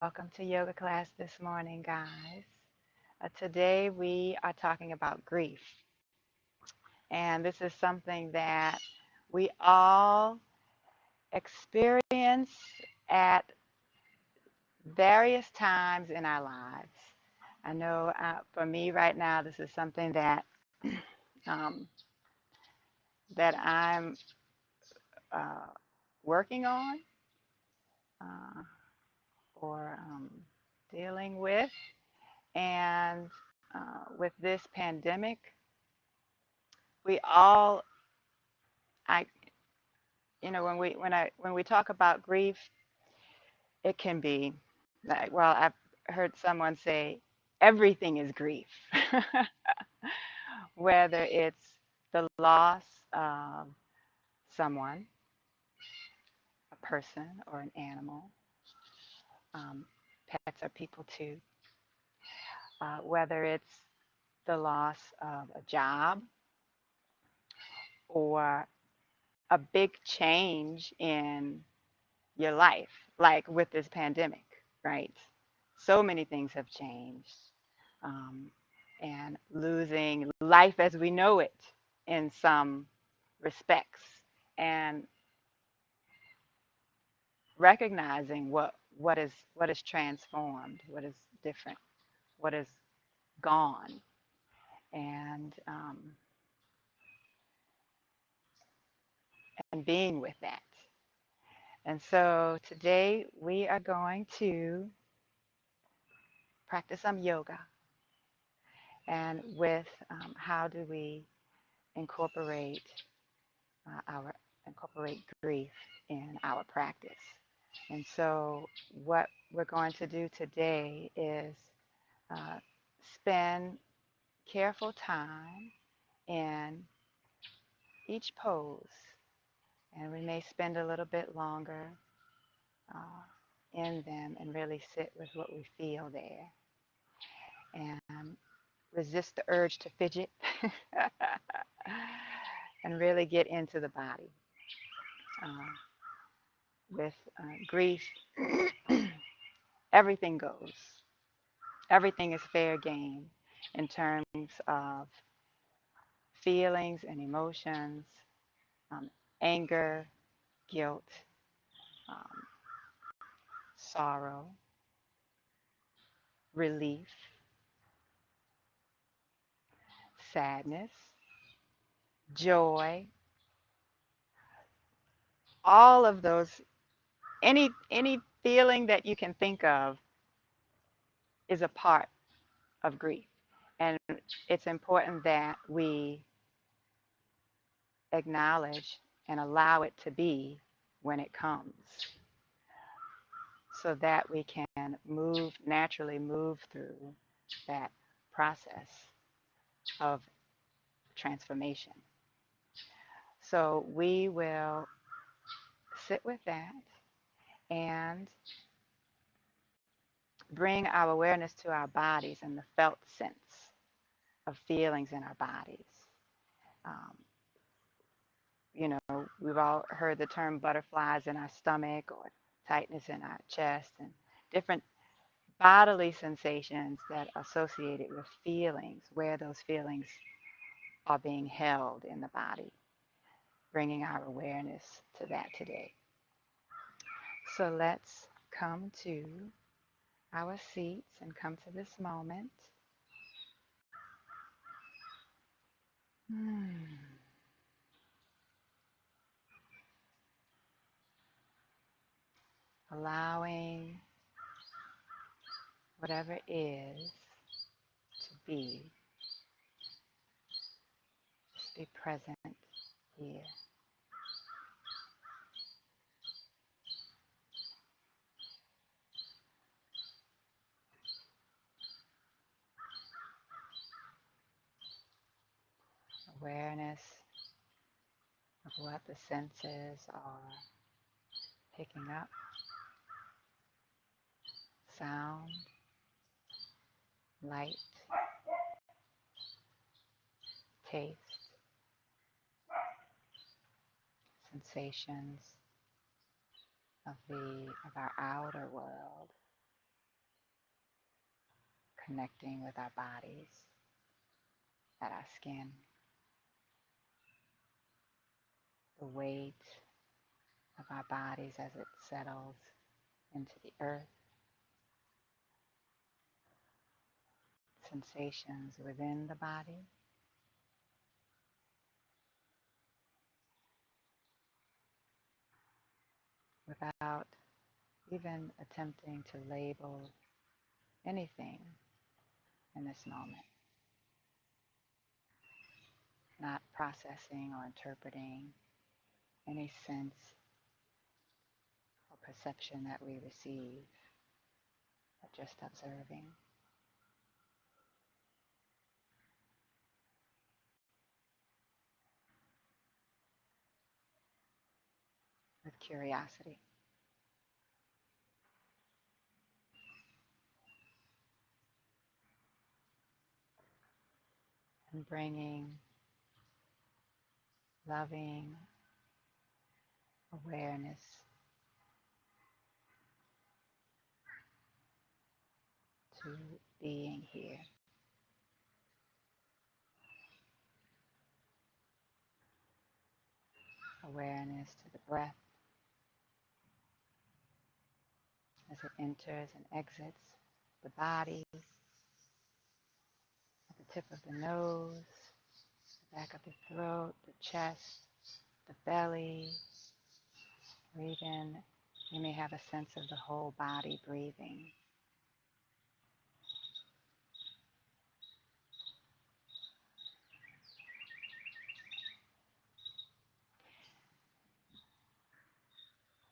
Welcome to yoga class this morning, guys. Today we are talking about grief, and this is something that we all experience at various times in our lives. I know for me right now, this is something that um, that I'm uh, working on uh, or dealing with, and with this pandemic, we all I when we talk about grief, it can be like, well, I've heard someone say everything is grief, whether it's the loss of someone, a person, or an animal. Pets are people too. Whether it's the loss of a job or a big change in your life, like with this pandemic, right? So many things have changed, um, and losing life as we know it in some respects, and recognizing what is transformed, what is different, what is gone, and being with that. And so today we are going to practice some yoga, and with how do we incorporate our incorporate grief in our practice. And so what we're going to do today is uh, spend careful time in each pose, and we may spend a little bit longer uh, in them and really sit with what we feel there and resist the urge to fidget and really get into the body. Uh, with grief, everything goes. Everything is fair game in terms of feelings and emotions, um, anger, guilt, um, sorrow, relief, sadness, joy, all of those, any feeling that you can think of is a part of grief. And it's important that we acknowledge and allow it to be when it comes, so that we can naturally move through that process of transformation. So we will sit with that and bring our awareness to our bodies and the felt sense of feelings in our bodies. Um, we've all heard the term butterflies in our stomach or tightness in our chest, and different bodily sensations that are associated with feelings, where those feelings are being held in the body, bringing our awareness to that today. So let's come to our seats and come to this moment. Allowing whatever is to be present here. Awareness of what the senses are picking up: sound, light, taste, sensations of our outer world. connecting with our bodies, at our skin, the weight of our bodies as it settles into the earth, sensations within the body, without even attempting to label anything in this moment, not processing or interpreting any sense or perception that we receive, but just observing with curiosity and bringing loving awareness to being here. Awareness to the breath as it enters and exits the body, at the tip of the nose, the back of the throat, the chest, the belly, or even you may have a sense of the whole body breathing.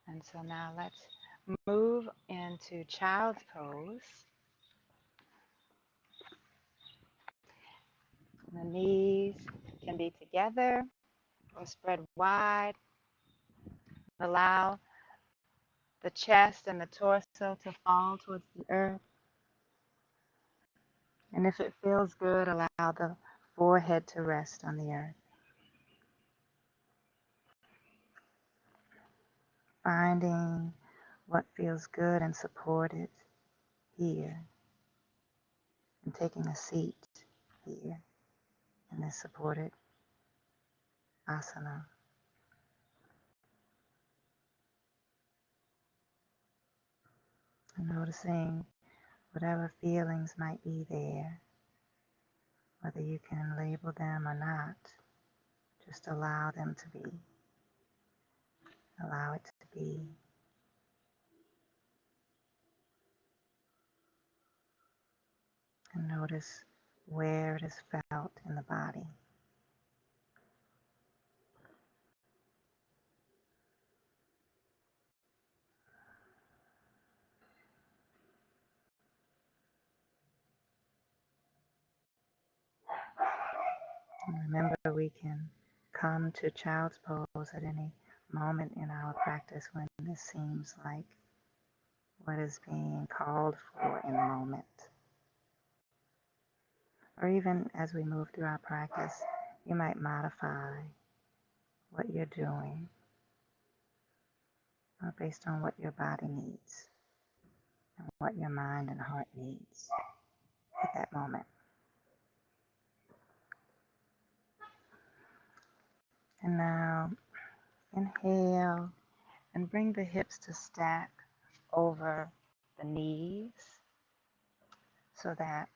And so now let's move into child's pose. The knees can be together or spread wide. Allow the chest and the torso to fall towards the earth. And if it feels good, allow the forehead to rest on the earth. Finding what feels good and supported here, and taking a seat here in this supported asana. And noticing whatever feelings might be there, whether you can label them or not, just allow them to be. Allow it to be. And notice where it is felt in the body. And remember, we can come to child's pose at any moment in our practice when this seems like what is being called for in the moment. Or even as we move through our practice, you might modify what you're doing based on what your body needs and what your mind and heart needs at that moment. And now inhale and bring the hips to stack over the knees so that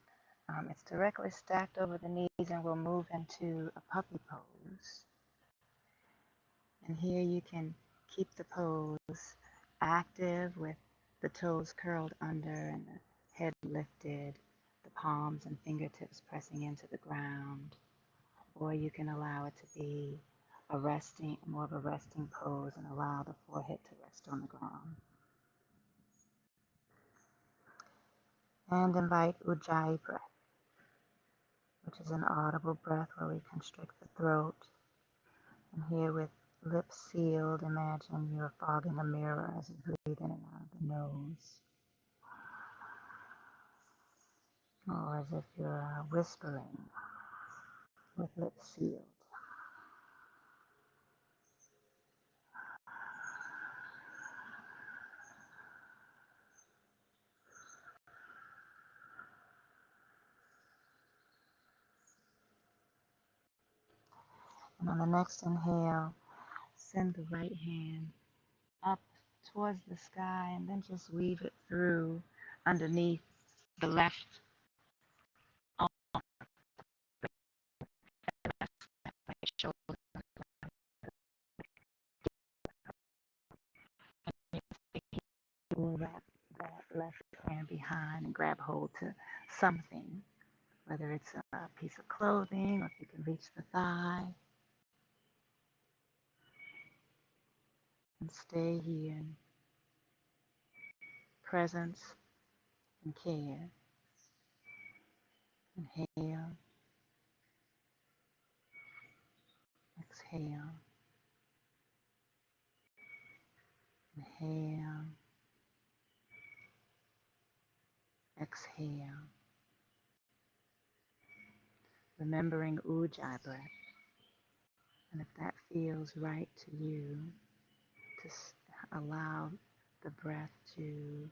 it's directly stacked over the knees, and we'll move into a puppy pose. And here you can keep the pose active with the toes curled under and the head lifted, the palms and fingertips pressing into the ground. Or you can allow it to be more of a resting pose and allow the forehead to rest on the ground. And invite Ujjayi breath, which is an audible breath where we constrict the throat. And here with lips sealed, imagine you're fogging a mirror as you breathe in and out of the nose. Or as if you're whispering with lips sealed. And on the next inhale, send the right hand up towards the sky and then just weave it through underneath the left shoulder. We'll wrap that left hand behind and grab hold to something, whether it's a piece of clothing or if you can reach the thigh. And stay here in presence and care. Inhale, exhale, inhale, exhale. Remembering Ujjayi breath. And if that feels right to you, to allow the breath to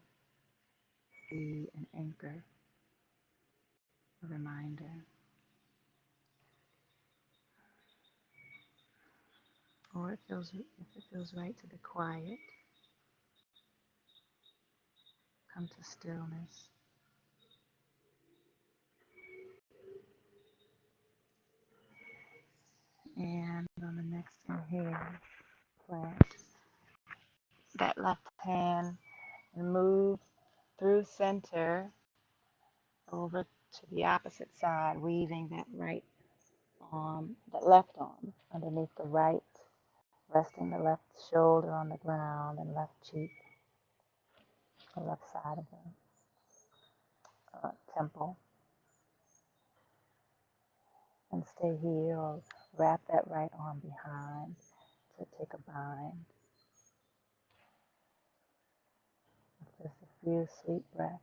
be an anchor, a reminder. Or if it feels right to be quiet, come to stillness. And on the next inhale, plant that left hand and move through center over to the opposite side, weaving that right arm, that left arm underneath the right, resting the left shoulder on the ground and left cheek, the left side of the temple. And stay here or wrap that right arm behind to take a bind. Just a few sweet breaths.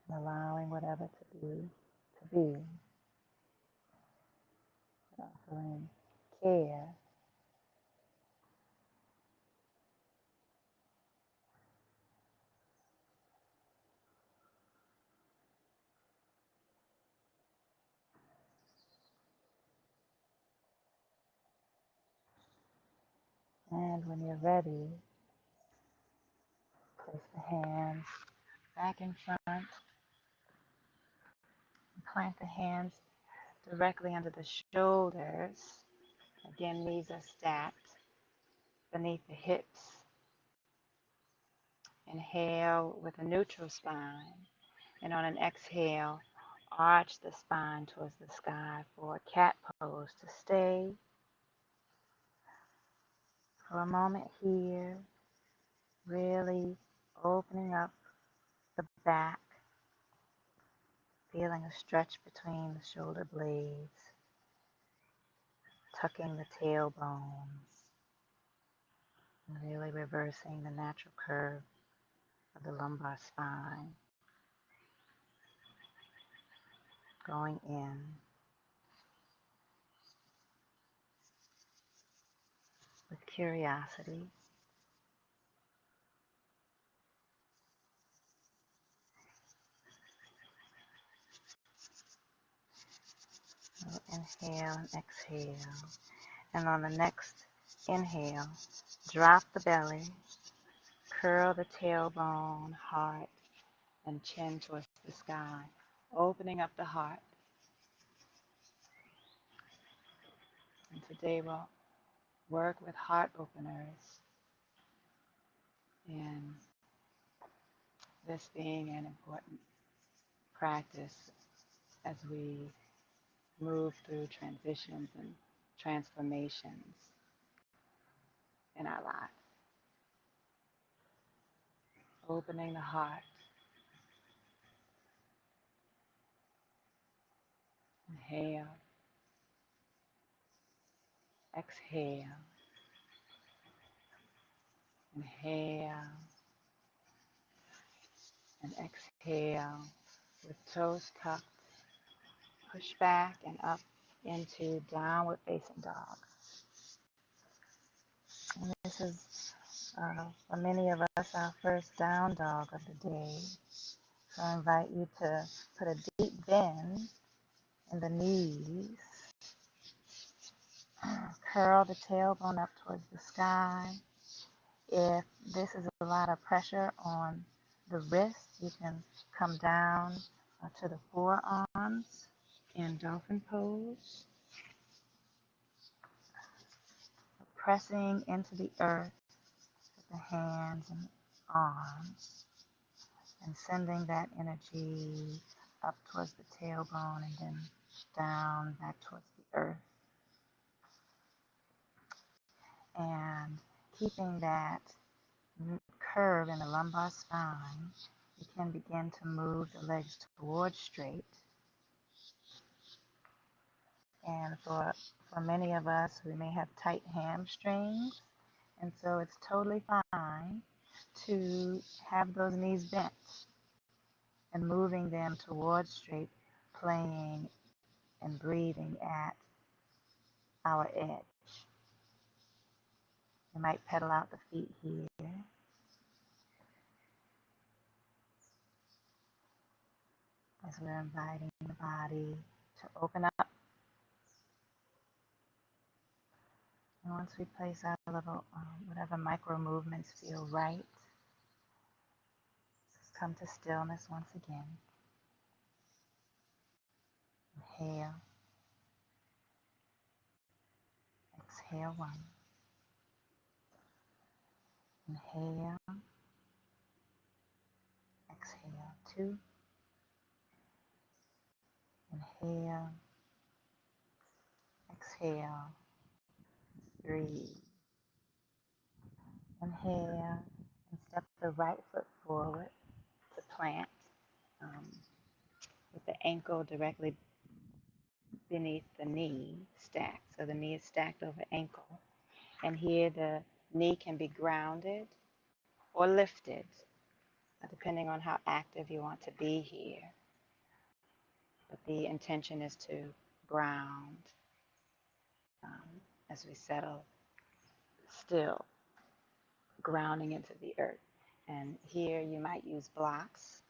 And allowing whatever to be. Offering care. And when you're ready, place the hands back in front and plant the hands directly under the shoulders. Again, knees are stacked beneath the hips. Inhale with a neutral spine. And on an exhale, arch the spine towards the sky for a cat pose to stay for a moment here, really opening up the back, feeling a stretch between the shoulder blades, tucking the tailbones, and really reversing the natural curve of the lumbar spine, going in with curiosity. So inhale and exhale. And on the next inhale, drop the belly, curl the tailbone, heart, and chin towards the sky, opening up the heart. And today we'll work with heart openers, and this being an important practice as we move through transitions and transformations in our lives. Opening the heart. Inhale. Exhale. Inhale. And exhale with toes tucked. Push back and up into downward facing dog. And this is, for many of us, our first down dog of the day. So I invite you to put a deep bend in the knees. Curl the tailbone up towards the sky. If this is a lot of pressure on the wrist, you can come down to the forearms in dolphin pose, pressing into the earth with the hands and arms, and sending that energy up towards the tailbone and then down back towards the earth. And keeping that curve in the lumbar spine, you can begin to move the legs towards straight. And for many of us, we may have tight hamstrings, and so it's totally fine to have those knees bent and moving them towards straight, playing and breathing at our edge. You might pedal out the feet here as we're inviting the body to open up. And once we place our little, whatever micro movements feel right, just come to stillness once again. Inhale, exhale one. Inhale, exhale two. Inhale, exhale three. Inhale, and step the right foot forward to plant with the ankle directly beneath the knee stacked. So the knee is stacked over ankle. And here the knee can be grounded or lifted, depending on how active you want to be here. But the intention is to ground as we settle still, grounding into the earth. And here you might use blocks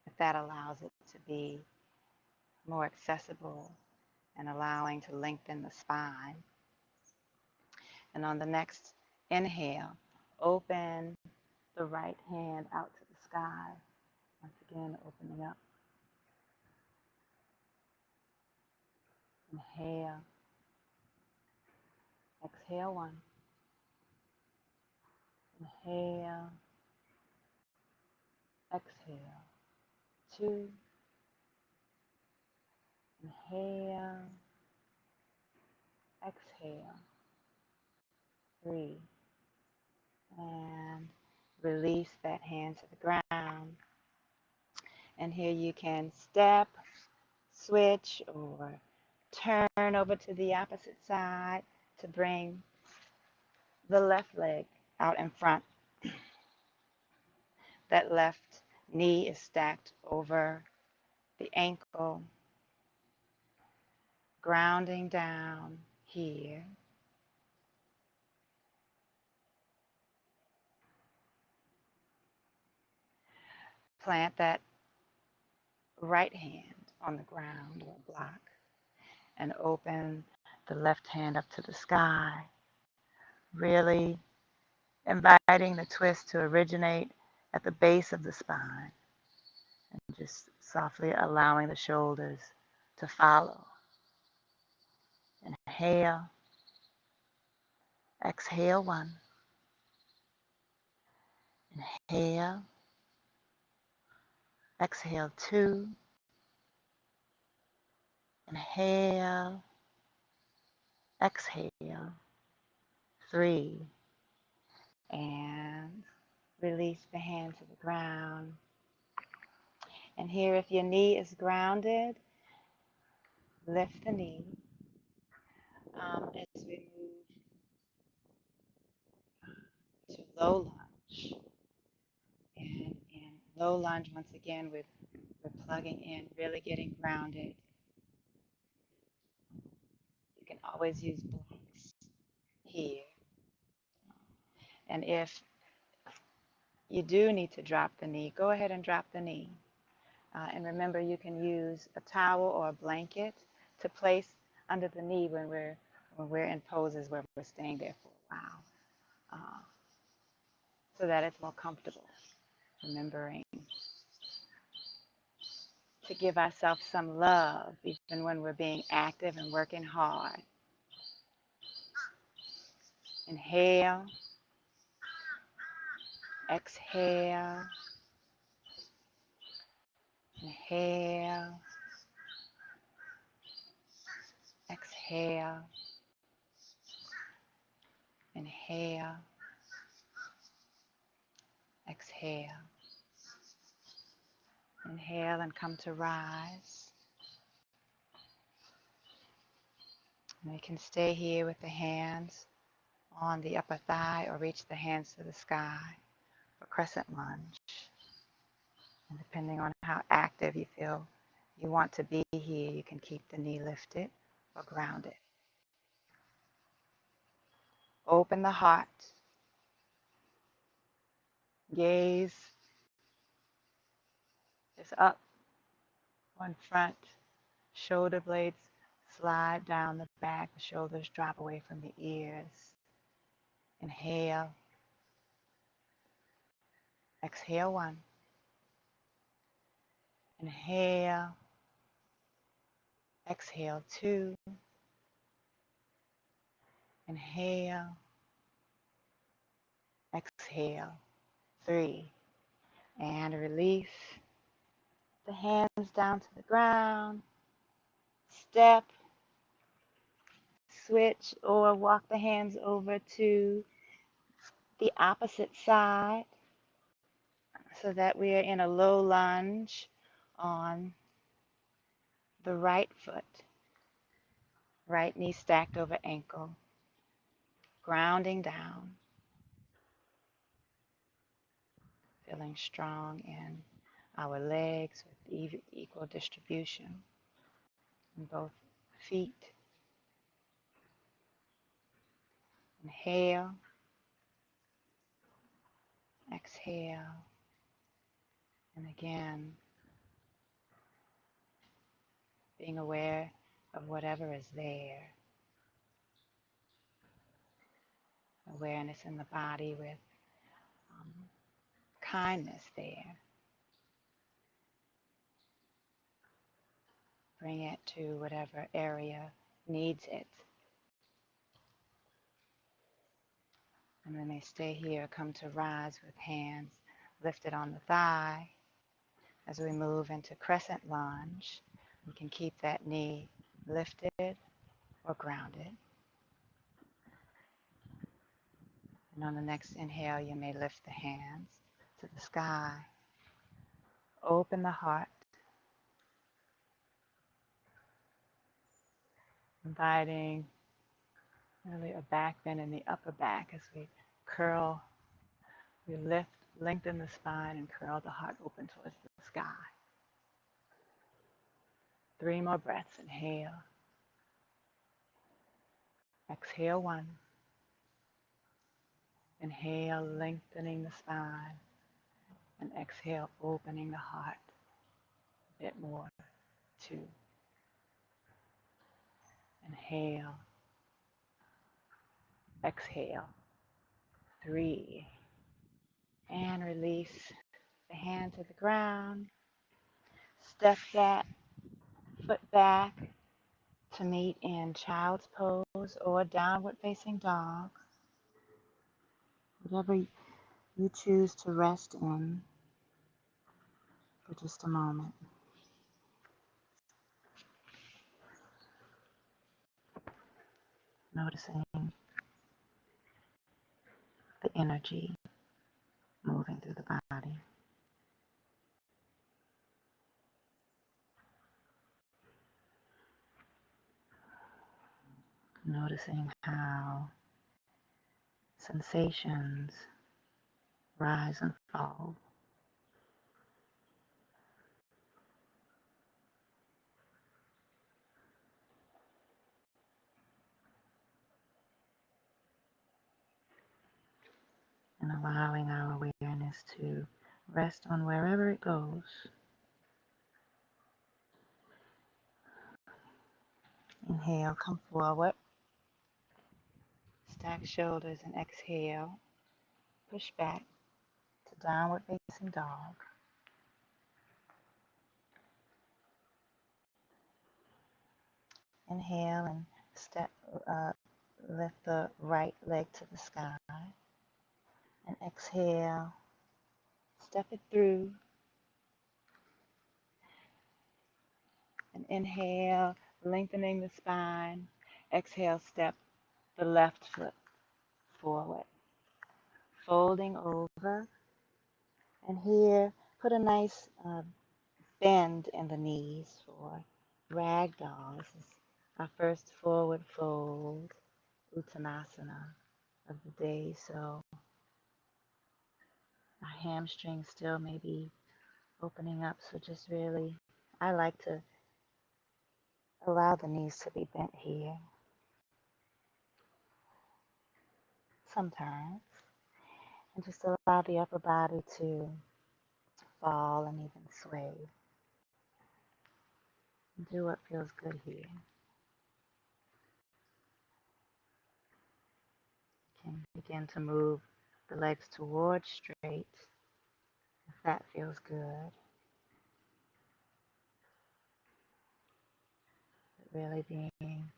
if that allows it to be more accessible and allowing to lengthen the spine. And on the next inhale, open the right hand out to the sky. Once again, opening up. Inhale. Exhale one. Inhale. Exhale two. Inhale. Exhale three. And release that hand to the ground. And here you can step, switch, or turn over to the opposite side to bring the left leg out in front. That left knee is stacked over the ankle, grounding down here. Plant that right hand on the ground or block and open the left hand up to the sky, really inviting the twist to originate at the base of the spine and just softly allowing the shoulders to follow. Inhale, exhale one. Inhale, exhale two. Inhale, exhale three. And release the hand to the ground. And here, if your knee is grounded, lift the knee as we move to low lunge. And in low lunge, once again, we're plugging in, really getting grounded. You can always use blocks here. And if you do need to drop the knee, go ahead and drop the knee. And remember, you can use a towel or a blanket to place under the knee when we're in poses where we're staying there for a while, so that it's more comfortable. Remembering to give ourselves some love, even when we're being active and working hard. Inhale, exhale, inhale, exhale, inhale, exhale. Inhale and come to rise. And we can stay here with the hands on the upper thigh or reach the hands to the sky for Crescent Lunge. And depending on how active you feel you want to be here, you can keep the knee lifted or grounded. Open the heart. Gaze is up on front. Shoulder blades slide down the back. The shoulders drop away from the ears. Inhale. Exhale 1. Inhale. Exhale 2. Inhale. Exhale 3. And release the hands down to the ground. Step, switch, or walk the hands over to the opposite side so that we are in a low lunge on the right foot. Right knee stacked over ankle, grounding down, feeling strong in our legs with equal distribution in both feet. Inhale, exhale, and again, being aware of whatever is there. Awareness in the body with kindness there. Bring it to whatever area needs it. And when they stay here, come to rise with hands lifted on the thigh. As we move into Crescent Lunge, you can keep that knee lifted or grounded. And on the next inhale, you may lift the hands to the sky. Open the heart, inviting really a back bend in the upper back as we curl, we lift, lengthen the spine and curl the heart open towards the sky. 3 more breaths. Inhale. Exhale 1. Inhale, lengthening the spine. And exhale, opening the heart a bit more. 2. Inhale. Exhale. 3. And release the hand to the ground. Step that foot back to meet in Child's Pose or Downward Facing Dog. Whatever you choose to rest in for just a moment. Noticing the energy moving through the body. Noticing how sensations rise and fall. And allowing our awareness to rest on wherever it goes. Inhale, come forward. Stack shoulders and exhale. Push back to downward facing dog. Inhale and step, lift the right leg to the sky. And exhale, step it through. And inhale, lengthening the spine. Exhale, step the left foot forward. Folding over. And here, put a nice bend in the knees for ragdoll. This is our first forward fold, Uttanasana of the day. So our hamstrings still may be opening up. So just really, I like to allow the knees to be bent here sometimes. And just allow the upper body to fall and even sway. Do what feels good here. You can begin to move the legs towards straight if that feels good. But really being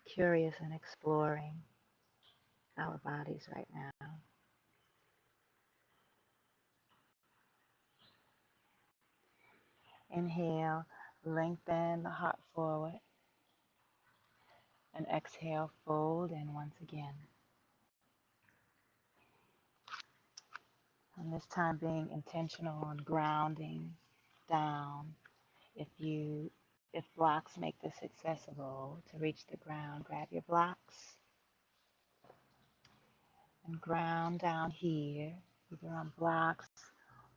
curious and exploring our bodies right now. Inhale, lengthen the heart forward. And exhale, fold in once again. And this time being intentional on grounding down. If blocks make this accessible to reach the ground, grab your blocks and ground down here, either on blocks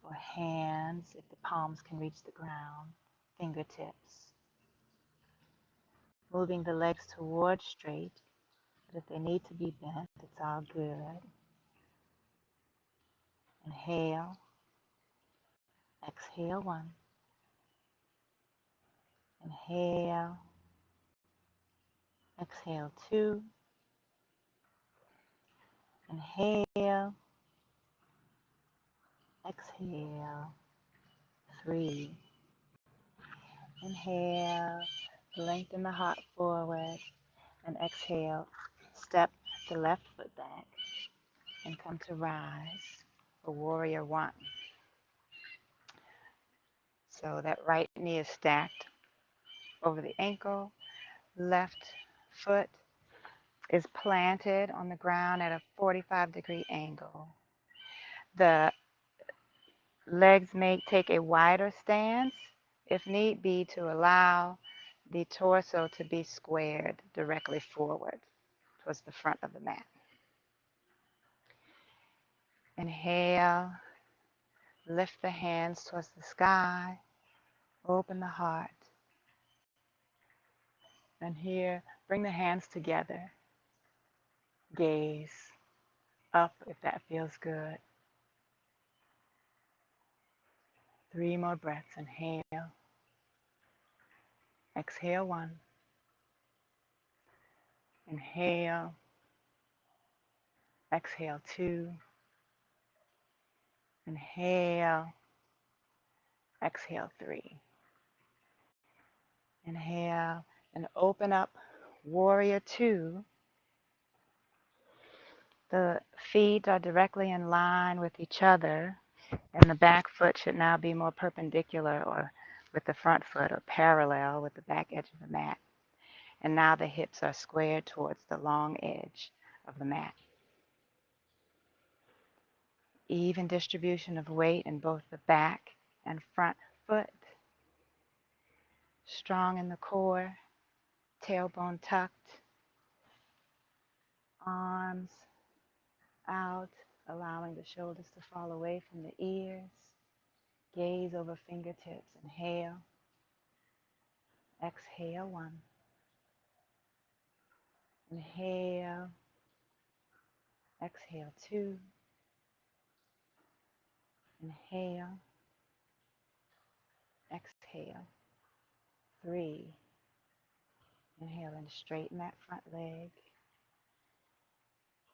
or hands if the palms can reach the ground, fingertips. Moving the legs towards straight, but if they need to be bent, it's all good. Inhale, exhale one. Inhale, exhale two. Inhale, exhale three. Inhale, lengthen the heart forward, and exhale, step the left foot back and come to rise for warrior one. So that right knee is stacked over the ankle, left foot is planted on the ground at a 45-degree angle. The legs may take a wider stance if need be to allow the torso to be squared directly forward towards the front of the mat. Inhale, lift the hands towards the sky, open the heart. And here, bring the hands together. Gaze up if that feels good. 3 more breaths. Inhale. Exhale 1. Inhale. Exhale 2. Inhale. Exhale 3. Inhale and open up warrior 2. The feet are directly in line with each other, and the back foot should now be more perpendicular or with the front foot or parallel with the back edge of the mat. And now the hips are squared towards the long edge of the mat. Even distribution of weight in both the back and front foot. Strong in the core, tailbone tucked, arms out, allowing the shoulders to fall away from the ears. Gaze over fingertips. Inhale. Exhale 1. Inhale. Exhale 2. Inhale. Exhale 3. Inhale and straighten that front leg.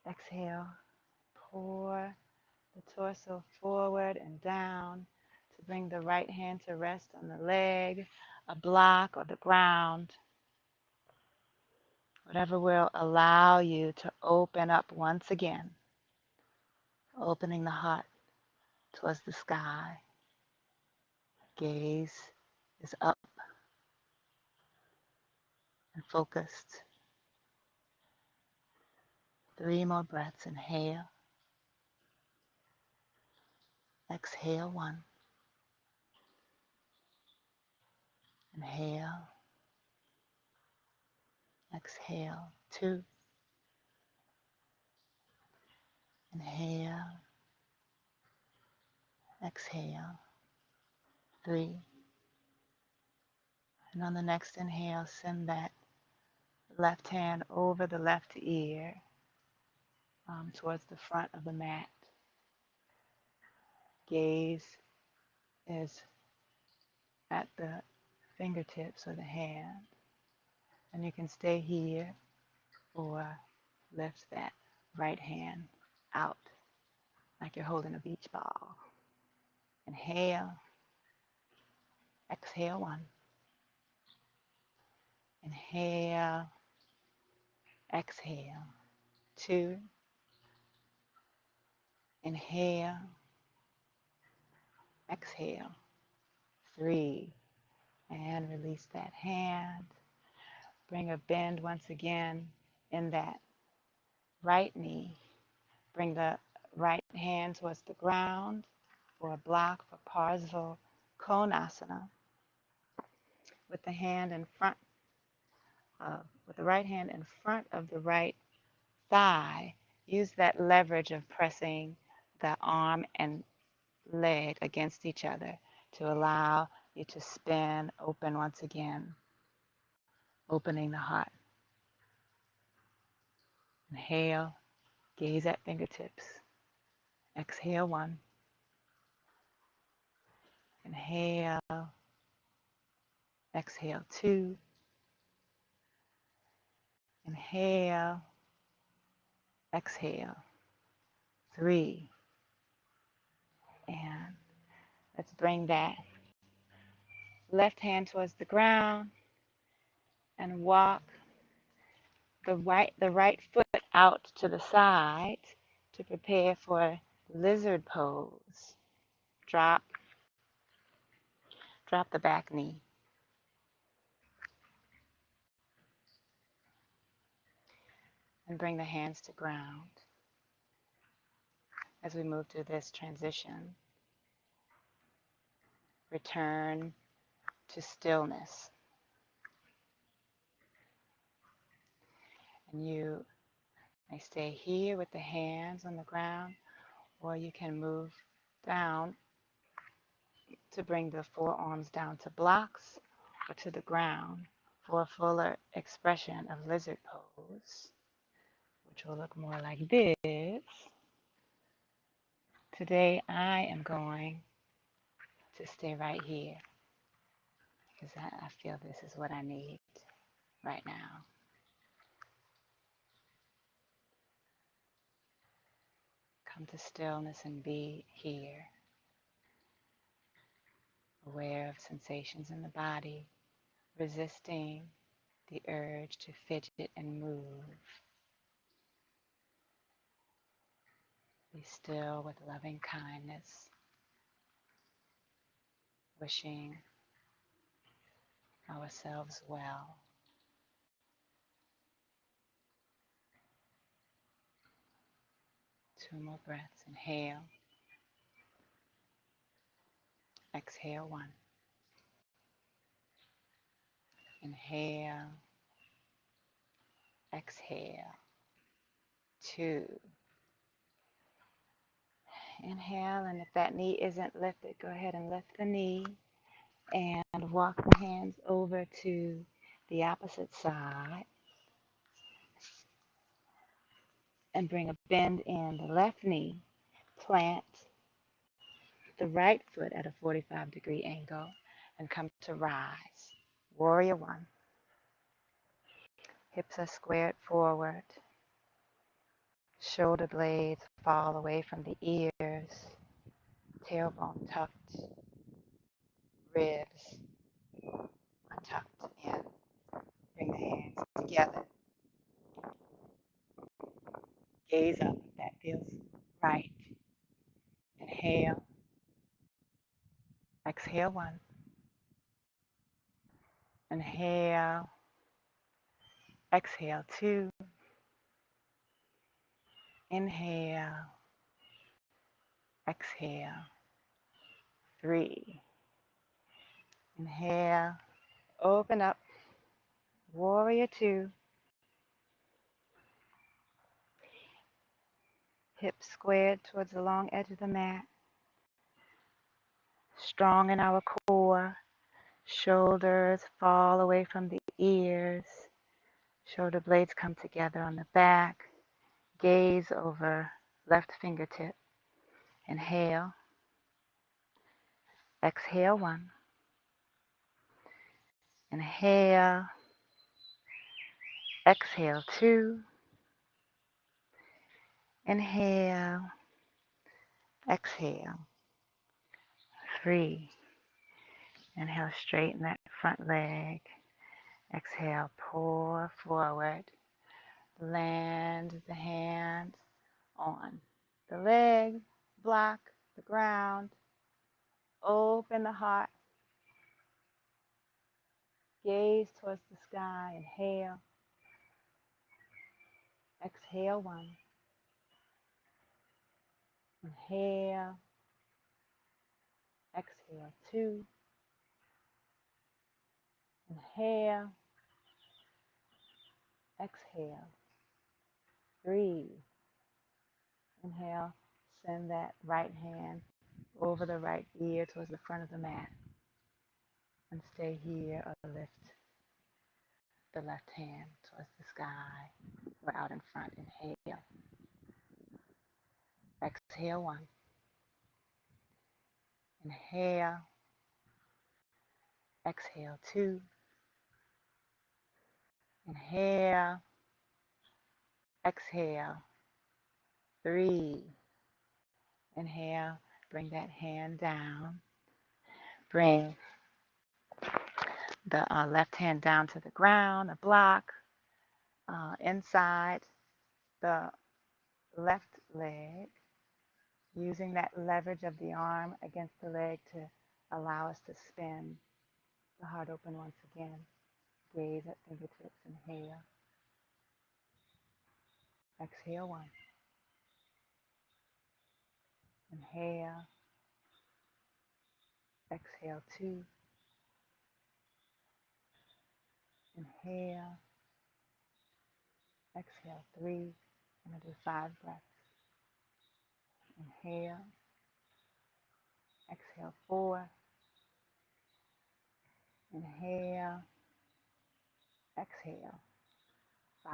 Exhale, pour the torso forward and down to bring the right hand to rest on the leg, a block, or the ground. Whatever will allow you to open up once again, opening the heart towards the sky. Gaze is up and focused. 3 more breaths. Inhale. Exhale, 1. Inhale. Exhale, 2. Inhale. Exhale, 3. And on the next inhale, send that left hand over the left ear towards the front of the mat. Gaze is at the fingertips of the hand. And you can stay here or lift that right hand out like you're holding a beach ball. Inhale. Exhale, 1. Inhale. Exhale, 2. Inhale. Exhale, 3. And release that hand. Bring a bend once again in that right knee. Bring the right hand towards the ground for a block for Parzival Konasana. With the right hand in front of the right thigh, use that leverage of pressing the arm and leg against each other to allow you to spin open once again, opening the heart. Inhale, gaze at fingertips. Exhale, 1. Inhale. Exhale, 2. Inhale. Exhale, 3. And let's bring that left hand towards the ground and walk the right foot out to the side to prepare for lizard pose. Drop the back knee. And bring the hands to ground. As we move through this transition, return to stillness. And you may stay here with the hands on the ground, or you can move down to bring the forearms down to blocks or to the ground for a fuller expression of lizard pose, which will look more like this. Today I am going to stay right here because I feel this is what I need right now. Come to stillness and be here, aware of sensations in the body, resisting the urge to fidget and move. Be still with loving kindness, wishing ourselves well. Two more breaths. Inhale. Exhale, 1. Inhale. Exhale, 2. Inhale, and if that knee isn't lifted, go ahead and lift the knee and walk the hands over to the opposite side and bring a bend in the left knee. Plant the right foot at a 45-degree angle and come to rise. Warrior 1. Hips are squared forward. Shoulder blades fall away from the ears. Tailbone tucked. Ribs are tucked in. Bring the hands together. Gaze up if that feels right. Inhale. Exhale one. Inhale. Exhale two. Inhale. Exhale three. Inhale. Open up. Warrior two. Hips squared towards the long edge of the mat. Strong in our core. Shoulders fall away from the ears. Shoulder blades come together on the back. Gaze over left fingertip. Inhale. Exhale one. Inhale. Exhale two. Inhale. Exhale three. Inhale, straighten that front leg. Exhale, pour forward. Land the hand on the leg, block the ground. Open the heart. Gaze towards the sky. Inhale. Exhale one. Inhale. Exhale two. Inhale. Exhale three. Inhale. Send that right hand over the right ear towards the front of the mat. And stay here or lift the left hand towards the sky or out in front. Inhale. Exhale one. Inhale. Exhale two. Inhale. Exhale three. Inhale. Bring that hand down. Bring the left hand down to the ground, the block, inside the left leg, using that leverage of the arm against the leg to allow us to spin the heart open once again. Gaze at fingertips. Inhale. Exhale one. Inhale. Exhale two. Inhale. Exhale three. I'm going to do 5 breaths. Inhale. Exhale 4. Inhale. Exhale 5.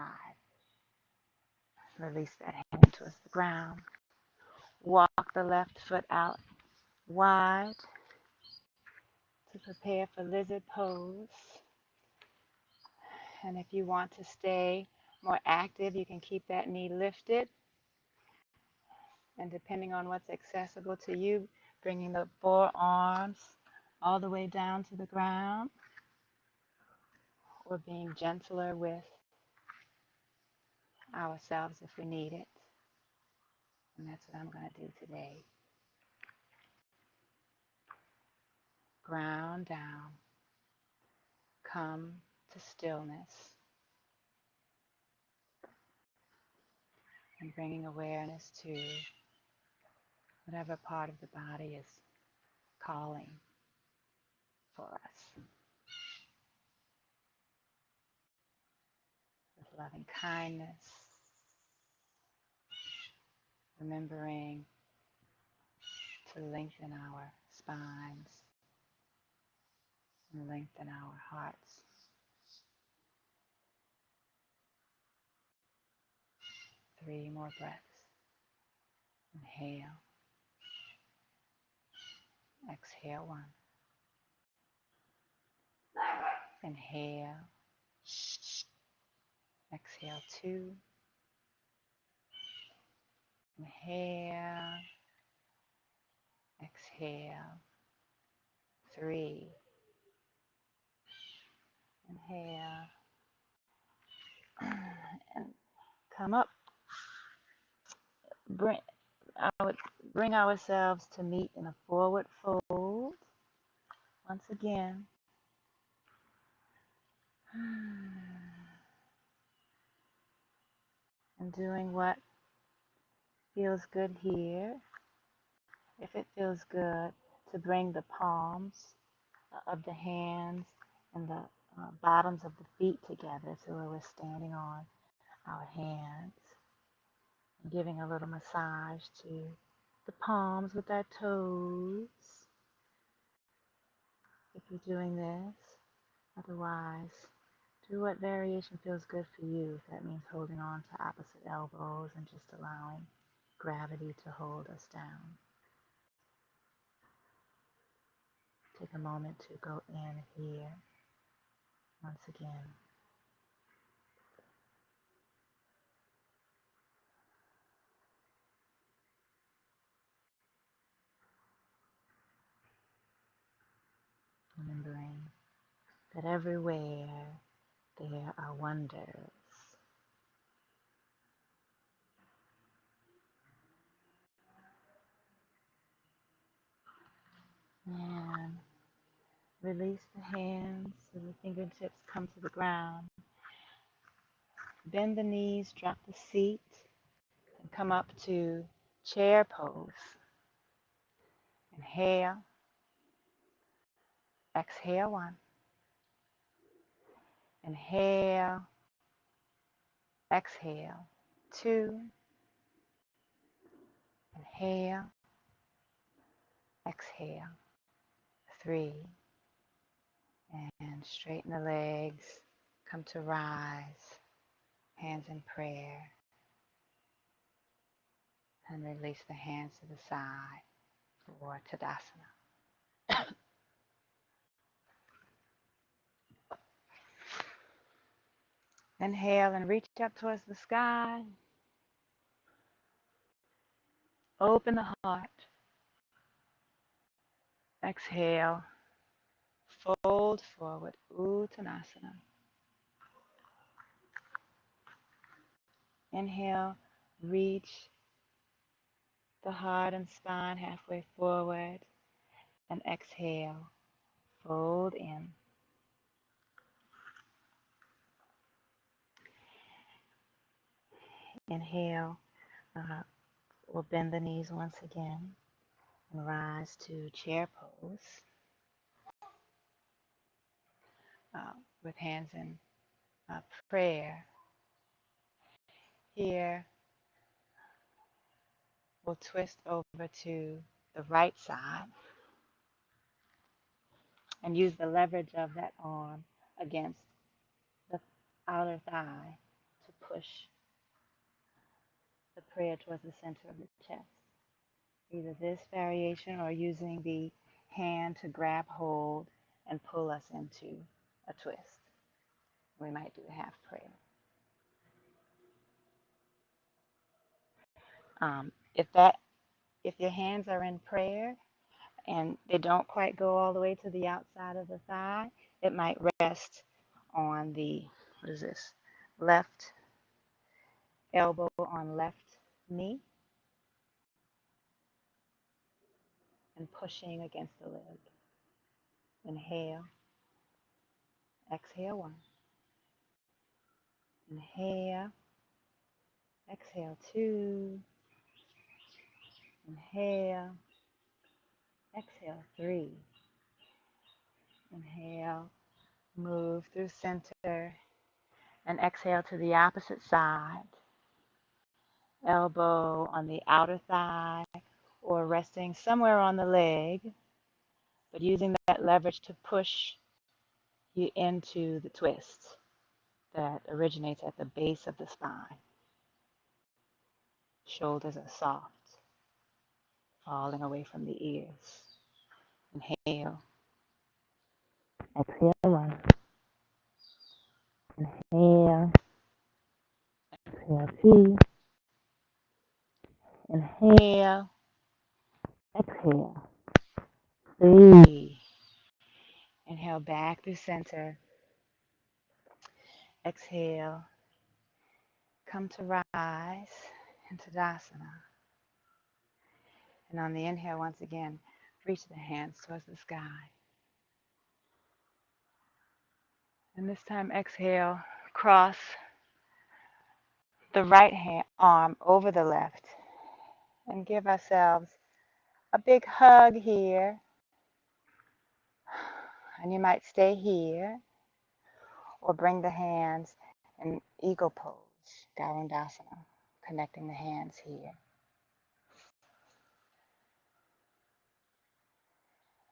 Release that hand towards the ground. Walk the left foot out wide to prepare for lizard pose. And if you want to stay more active, you can keep that knee lifted. And depending on what's accessible to you, bringing the forearms all the way down to the ground, or being gentler with ourselves if we need it. And that's what I'm going to do today. Ground down. Come to stillness. And bringing awareness to whatever part of the body is calling for us. With loving kindness, remembering to lengthen our spines and lengthen our hearts. Three more breaths. Inhale. Exhale one. Inhale. Exhale 2. Inhale. Exhale 3. Inhale. And come up. Bring ourselves to meet in a forward fold. Once again. And doing what feels good here. If it feels good, to bring the palms of the hands and the bottoms of the feet together so we're standing on our hands. And giving a little massage to the palms with our toes. If you're doing this, otherwise, do what variation feels good for you. If that means holding on to opposite elbows and just allowing gravity to hold us down. Take a moment to go in here once again. Remembering that everywhere there are wonders. And release the hands so the fingertips come to the ground. Bend the knees, drop the seat, and come up to chair pose. Inhale, exhale 1. Inhale, exhale 2. Inhale, exhale 3. And straighten the legs, come to rise, hands in prayer, and release the hands to the side for Tadasana. Inhale and reach up towards the sky. Open the heart. Exhale, fold forward, Uttanasana. Inhale, reach the heart and spine halfway forward, and exhale, fold in. Inhale, we'll bend the knees once again and rise to chair pose with hands in prayer. Here, we'll twist over to the right side and use the leverage of that arm against the outer thigh to push the prayer towards the center of the chest. Either this variation or using the hand to grab hold and pull us into a twist. We might do a half prayer. If your hands are in prayer and they don't quite go all the way to the outside of the thigh, it might rest on the, left elbow on left knee and pushing against the leg. Inhale, exhale 1. Inhale, exhale 2. Inhale, exhale 3. Inhale, move through center, and exhale to the opposite side. Elbow on the outer thigh or resting somewhere on the leg, but using that leverage to push you into the twist that originates at the base of the spine. Shoulders are soft, falling away from the ears. Inhale, exhale 1. Inhale, Exhale, T. Inhale. Exhale. 3. Inhale back through center. Exhale. Come to rise into Tadasana. And on the inhale, once again, reach the hands towards the sky. And this time, exhale, cross the right hand arm over the left. And give ourselves a big hug here. And you might stay here or bring the hands in eagle pose, Garudasana, connecting the hands here.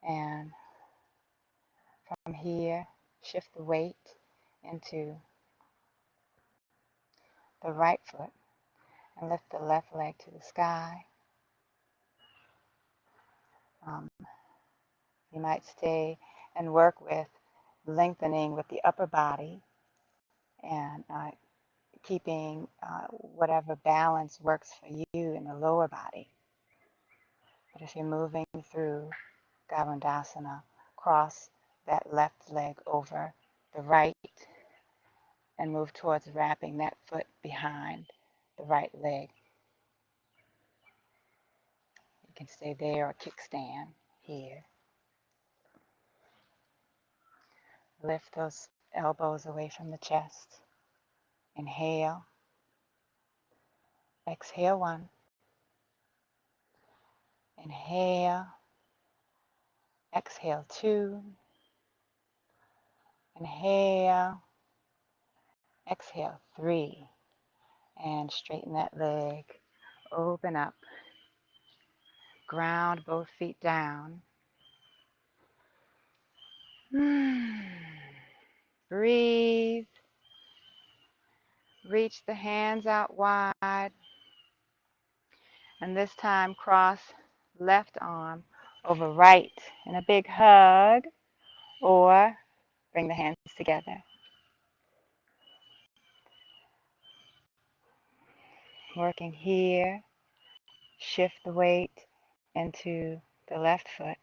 And from here, shift the weight into the right foot and lift the left leg to the sky. You might stay and work with lengthening with the upper body and keeping whatever balance works for you in the lower body. But if you're moving through Garudasana, cross that left leg over the right and move towards wrapping that foot behind the right leg. You can stay there or kickstand here. Lift those elbows away from the chest. Inhale. Exhale, 1. Inhale. Exhale, 2. Inhale. Exhale, 3. And straighten that leg. Open up. Ground both feet down. Breathe. Reach the hands out wide. And this time cross left arm over right in a big hug, or bring the hands together. Working here, shift the weight into the left foot.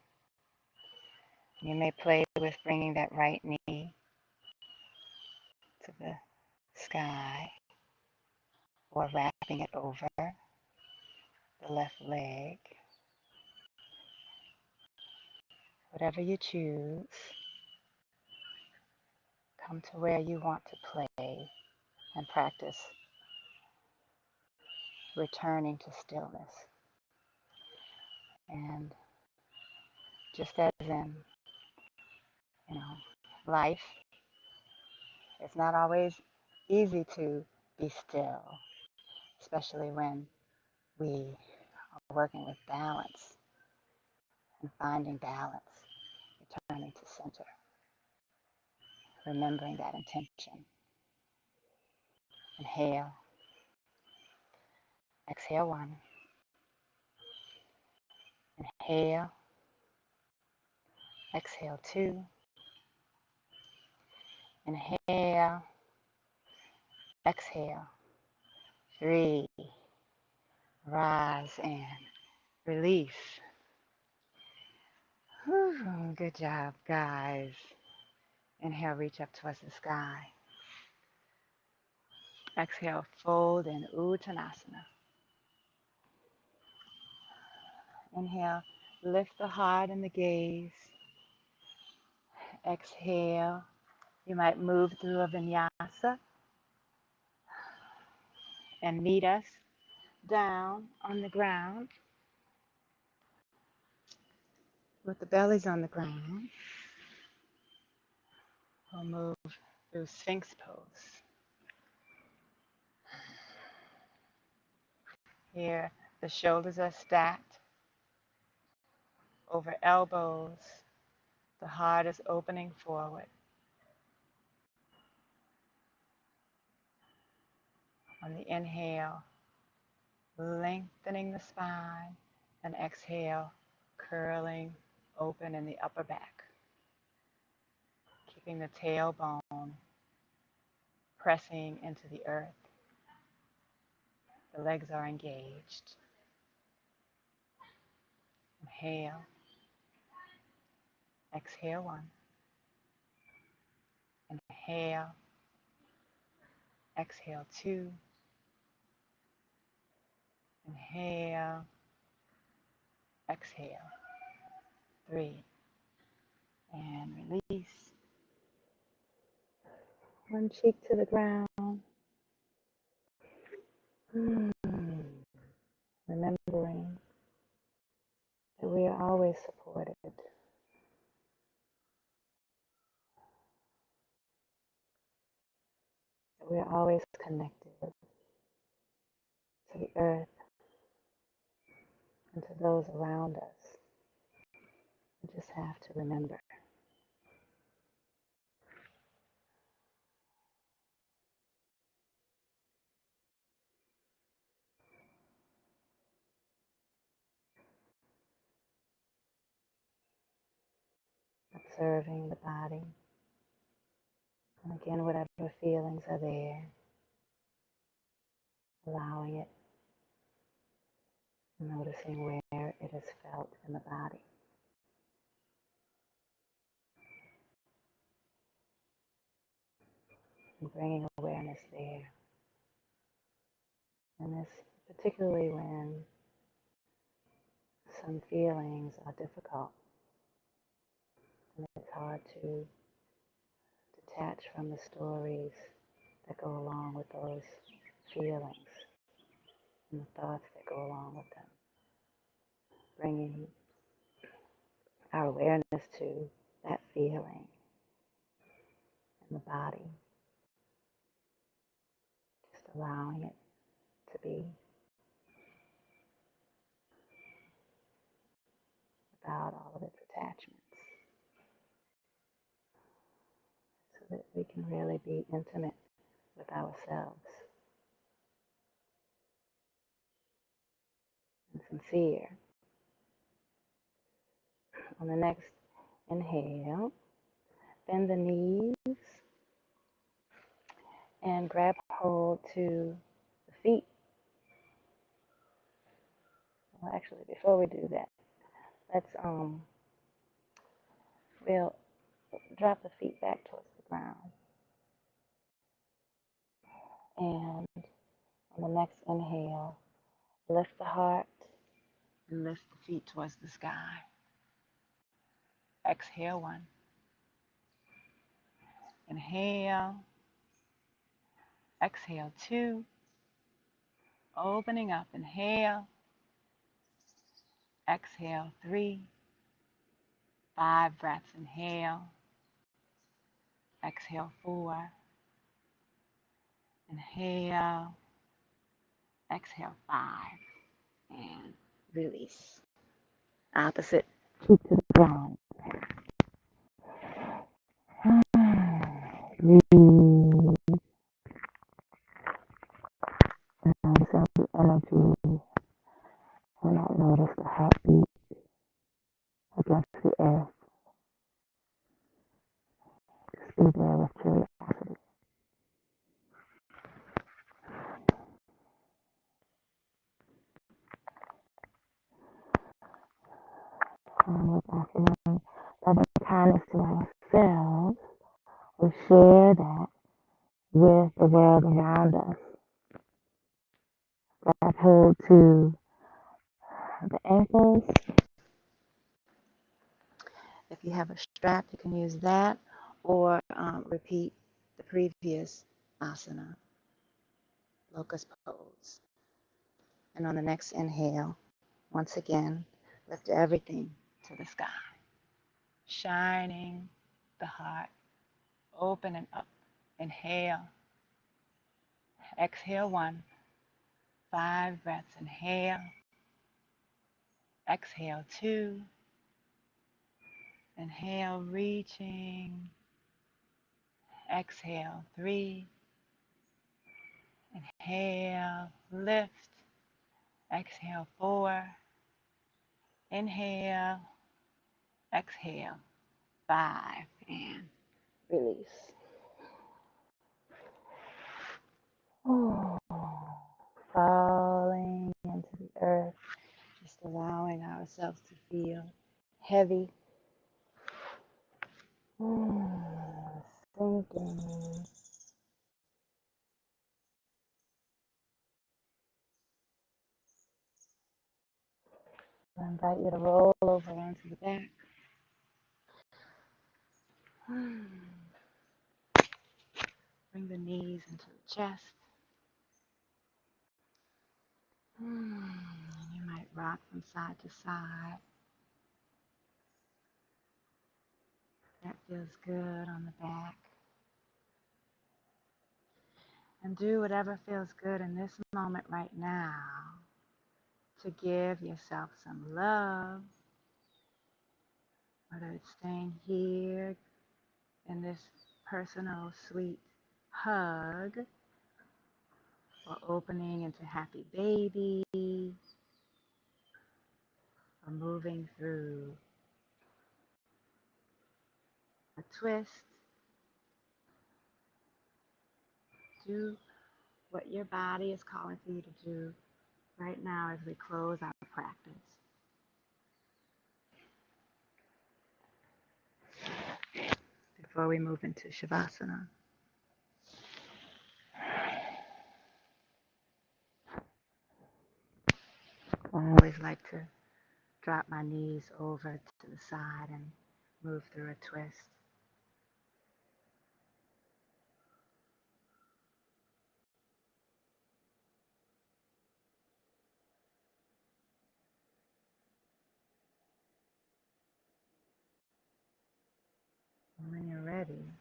You may play with bringing that right knee to the sky or wrapping it over the left leg. Whatever you choose, come to where you want to play and practice returning to stillness. And just as in, life, it's not always easy to be still, especially when we are working with balance and finding balance, returning to center, remembering that intention. Inhale. Exhale, 1. Inhale. Exhale, 2. Inhale. Exhale, 3. Rise and release. Whew, good job, guys. Inhale, reach up towards the sky. Exhale, fold in Uttanasana. Inhale, lift the heart and the gaze. Exhale, you might move through a vinyasa and meet us down on the ground with the bellies on the ground. We'll move through Sphinx Pose. Here, the shoulders are stacked over elbows. The heart is opening forward. On the inhale, lengthening the spine, and exhale, curling open in the upper back. Keeping the tailbone pressing into the earth. The legs are engaged. Inhale. Exhale 1. Inhale. Exhale 2. Inhale. Exhale 3. And release. One cheek to the ground. Remembering that we are always supported. That we are always connected to the earth and to those around us. We just have to remember. Observing the body. And again, whatever feelings are there, allowing it, noticing where it is felt in the body. And bringing awareness there. And this, particularly when some feelings are difficult, and it's hard to detach from the stories that go along with those feelings and the thoughts that go along with them. Bringing our awareness to that feeling in the body, just allowing it to be without all of its attachments, so that we can really be intimate with ourselves and sincere. On the next inhale, bend the knees and grab hold to the feet. Well, actually, before we do that, let's we'll drop the feet back towards the ground. And on the next inhale, lift the heart and lift the feet towards the sky. Exhale 1. Inhale. Exhale 2. Opening up. Inhale. Exhale 3. 5 breaths. Inhale. Exhale 4. Inhale. Exhale 5. And release. Opposite cheek to the ground. Breathe. And send the energy. And I notice the heartbeat against the earth. Just be there with curiosity. And with offering loving kindness to ourselves, we share that with the world around us. Grab hold to the ankles. If you have a strap, you can use that, or repeat the previous asana, locust pose. And on the next inhale, once again, lift everything to the sky, shining the heart open and up. Inhale. Exhale 1. 5 breaths. Inhale. Exhale 2. Inhale, reaching. Exhale 3. Inhale, lift. Exhale 4. Inhale. Exhale 5. And release. Oh, earth, just allowing ourselves to feel heavy, sinking. I invite you to roll over onto the back. Bring the knees into the chest. You might rock from side to side. That feels good on the back. And do whatever feels good in this moment right now to give yourself some love, whether it's staying here in this personal, sweet hug, or opening into happy baby, or moving through a twist. Do what your body is calling for you to do right now as we close our practice. Before we move into Shavasana, I always like to drop my knees over to the side and move through a twist. And when you're ready,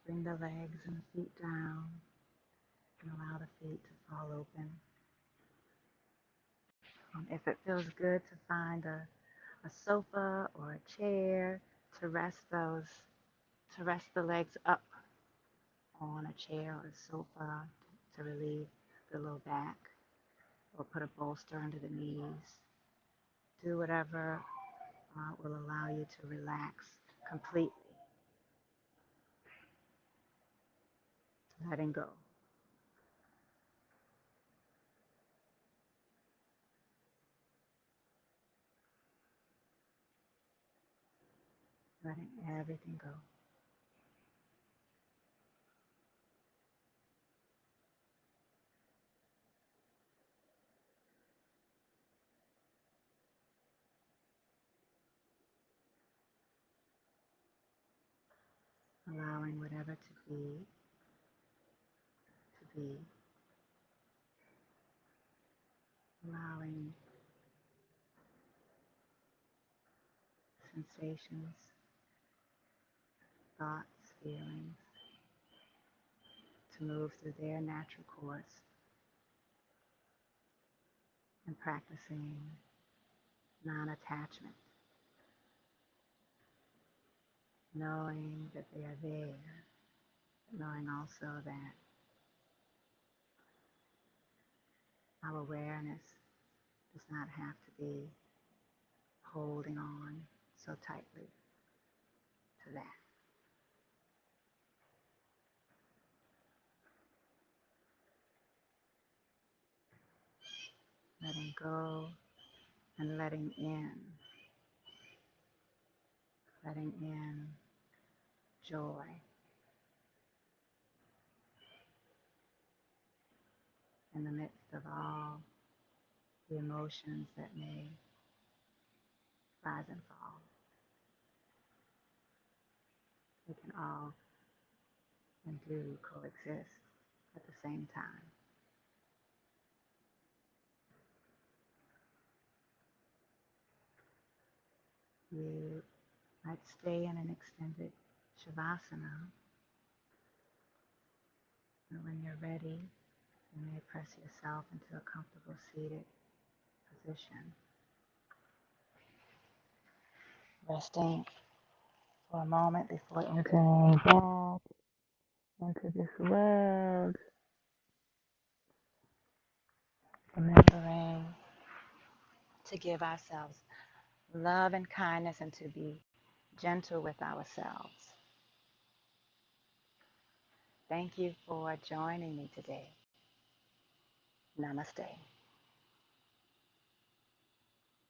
bring the legs and the feet down and allow the feet to fall open. If it feels good to find a sofa or a chair to rest the legs up on a chair or a sofa to relieve the low back, or put a bolster under the knees. Do whatever will allow you to relax completely, letting go. Letting everything go. Allowing whatever to be, to be. Allowing sensations, thoughts, feelings to move through their natural course, and practicing non-attachment, knowing that they are there, knowing also that our awareness does not have to be holding on so tightly to that. Letting go and letting in joy in the midst of all the emotions that may rise and fall. We can all and do coexist at the same time. You might stay in an extended Shavasana, and when you're ready, you may press yourself into a comfortable seated position, resting for a moment before entering back into this world, remembering to give ourselves love and kindness and to be gentle with ourselves. Thank you for joining me today. Namaste.